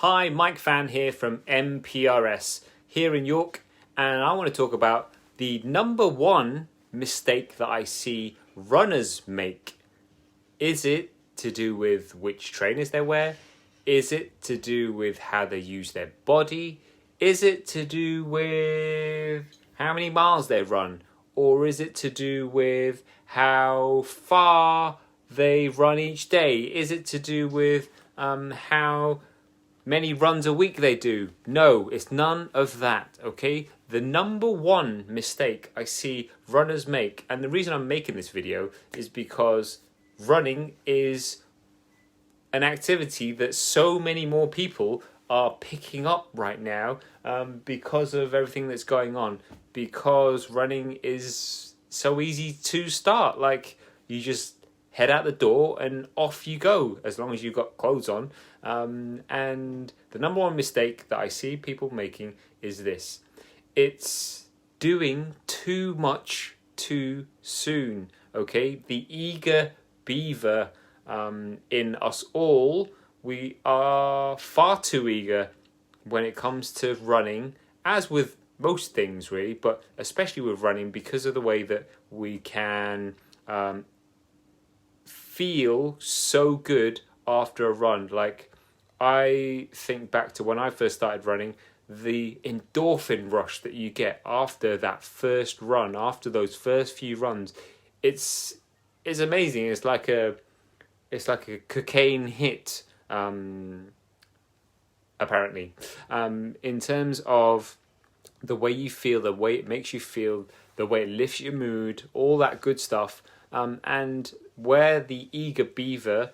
Hi, Mike Fan here from MPRS here in York, and I want to talk about the number one mistake that I see runners make. Is it to do with which trainers they wear? Is it to do with how they use their body? Is it to do with how many miles they run? Or is it to do with how far they run each day? Is it to do with how many runs a week they do? No, it's none of that, okay? The number one mistake I see runners make, and the reason I'm making this video is because running is an activity that so many more people are picking up right now because of everything that's going on, because running is so easy to start. Like, you just head out the door and off you go, as long as you've got clothes on. And the number one mistake that I see people making is this. It's doing too much too soon, okay? The eager beaver in us all, we are far too eager when it comes to running, as with most things really, but especially with running, because of the way that we can feel so good after a run. Like, I think back to when I first started running, the endorphin rush that you get after that first run, after those first few runs, it's amazing. It's like a cocaine hit, apparently, in terms of the way you feel, the way it makes you feel, the way it lifts your mood, all that good stuff. And where the eager beaver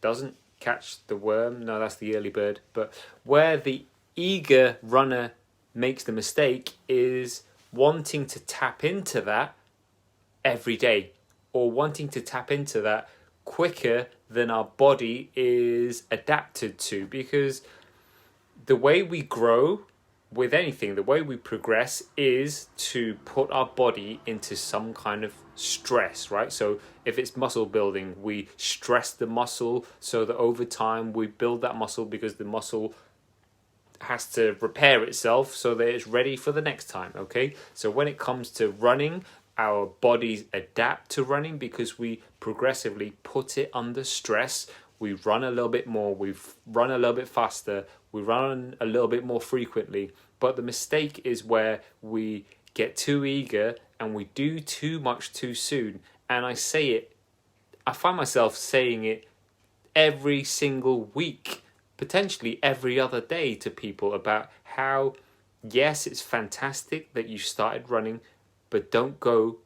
doesn't catch the worm, no, that's the early bird, but where the eager runner makes the mistake is wanting to tap into that every day, or wanting to tap into that quicker than our body is adapted to. Because the way we grow with anything, the way we progress is to put our body into some kind of stress, right? So if it's muscle building, we stress the muscle so that over time we build that muscle, because the muscle has to repair itself so that it's ready for the next time, okay? So when it comes to running, our bodies adapt to running because we progressively put it under stress. We run a little bit more, we run a little bit faster, we run a little bit more frequently. But the mistake is where we get too eager and we do too much too soon. And I find myself saying it every single week, potentially every other day, to people about how, yes, it's fantastic that you started running, but don't go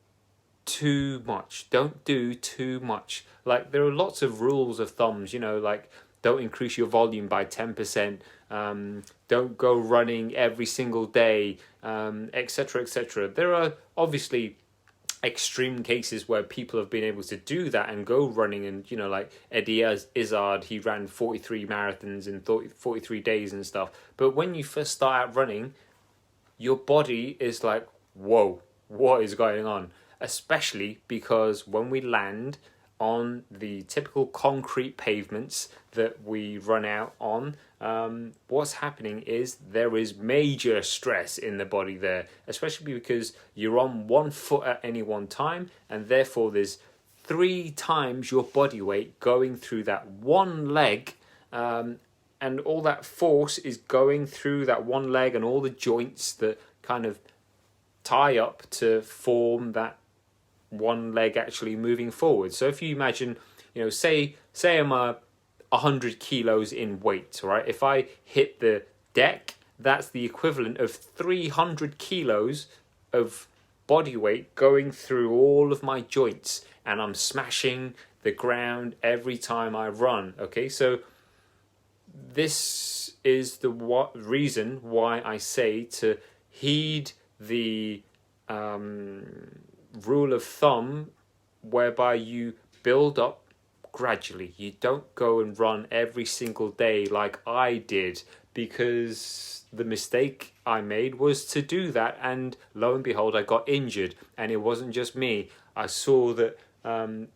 too much. Don't do too much. Like, there are lots of rules of thumbs, you know, like, don't increase your volume by 10%. Don't go running every single day, etc., etc. There are obviously extreme cases where people have been able to do that and go running, and, you know, like 𝗬𝗏𝗏, he ran 43 marathons in 43 days and stuff. But when you first start out running, your body is like, whoa, what is going on? Especially because when we land on the typical concrete pavements that we run out on, what's happening is there is major stress in the body there, especially because you're on one foot at any one time, and therefore there's 3 times your body weight going through that one leg, and all that force is going through that one leg and all the joints that kind of tie up to form that one leg actually moving forward. So if you imagine, you know, say I'm 100 kilos in weight, right? If I hit the deck, that's the equivalent of 300 kilos of body weight going through all of my joints, and I'm smashing the ground every time I run, okay? So this is the reason why I say to heed the rule of thumb, whereby you build up gradually. You don't go and run every single day like I did, because the mistake I made was to do that, and lo and behold, I got injured. And it wasn't just me. I saw that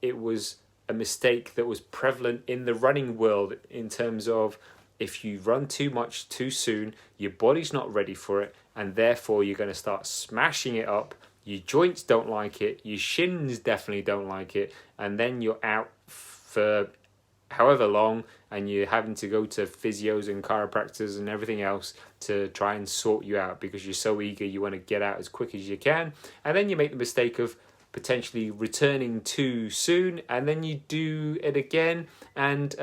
it was a mistake that was prevalent in the running world, in terms of if you run too much too soon, your body's not ready for it, and therefore you're going to start smashing it up. Your joints don't like it, your shins definitely don't like it, and then you're out for however long, and you're having to go to physios and chiropractors and everything else to try and sort you out because you're so eager, you want to get out as quick as you can. And then you make the mistake of potentially returning too soon, and then you do it again. And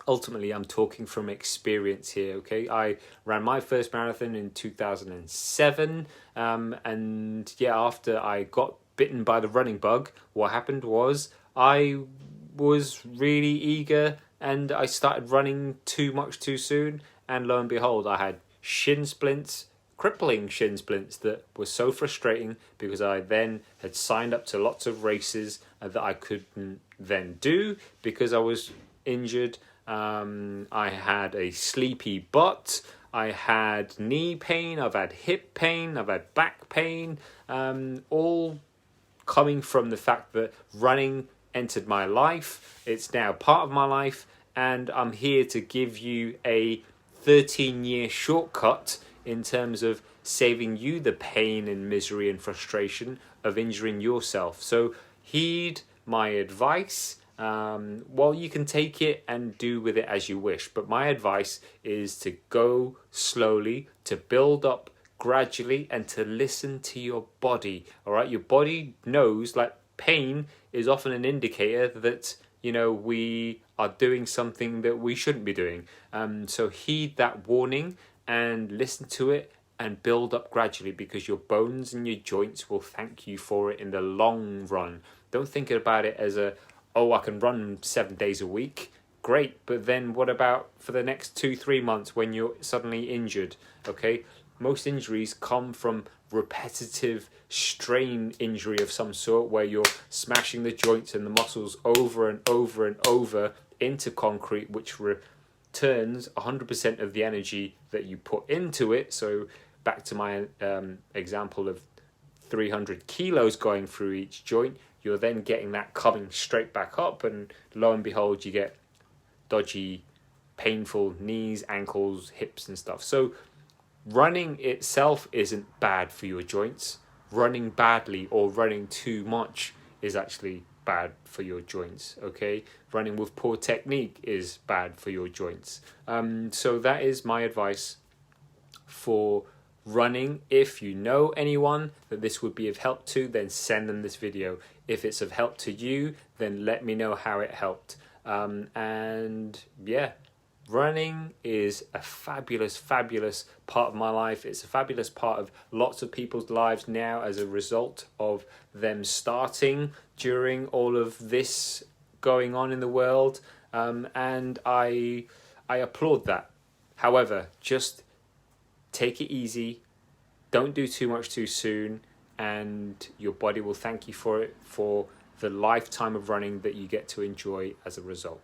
ultimately, I'm talking from experience here, okay? I ran my first marathon in 2007, and yeah, after I got bitten by the running bug, what happened was I was really eager and I started running too much too soon, and lo and behold, I had shin splints, crippling shin splints that were so frustrating because I then had signed up to lots of races that I couldn't then do because I was injured. I had a sleepy butt, I had knee pain, I've had hip pain, I've had back pain, all coming from the fact that running entered my life. It's now part of my life, and I'm here to give you a 13-year shortcut in terms of saving you the pain and misery and frustration of injuring yourself. So heed my advice. Well, you can take it and do with it as you wish, but my advice is to go slowly, to build up gradually, and to listen to your body. All right, your body knows, like, pain is often an indicator that, you know, we are doing something that we shouldn't be doing. So heed that warning and listen to it and build up gradually, because your bones and your joints will thank you for it in the long run. Don't think about it as oh, I can run 7 days a week. Great, but then what about for the next 2-3 months when you're suddenly injured? Okay, most injuries come from repetitive strain injury of some sort, where you're smashing the joints and the muscles over and over and over into concrete, which returns 100% of the energy that you put into it. So back to my example of 300 kilos going through each joint, you're then getting that coming straight back up, and lo and behold, you get dodgy, painful knees, ankles, hips and stuff. So running itself isn't bad for your joints. Running badly or running too much is actually bad for your joints, okay? Running with poor technique is bad for your joints. So that is my advice for running. If you know anyone that this would be of help to, then send them this video. If it's of help to you, then let me know how it helped. And yeah, running is a fabulous, fabulous part of my life. It's a fabulous part of lots of people's lives now as a result of them starting during all of this going on in the world. And I applaud that. However, just take it easy. Don't do too much too soon, and your body will thank you for it, for the lifetime of running that you get to enjoy as a result.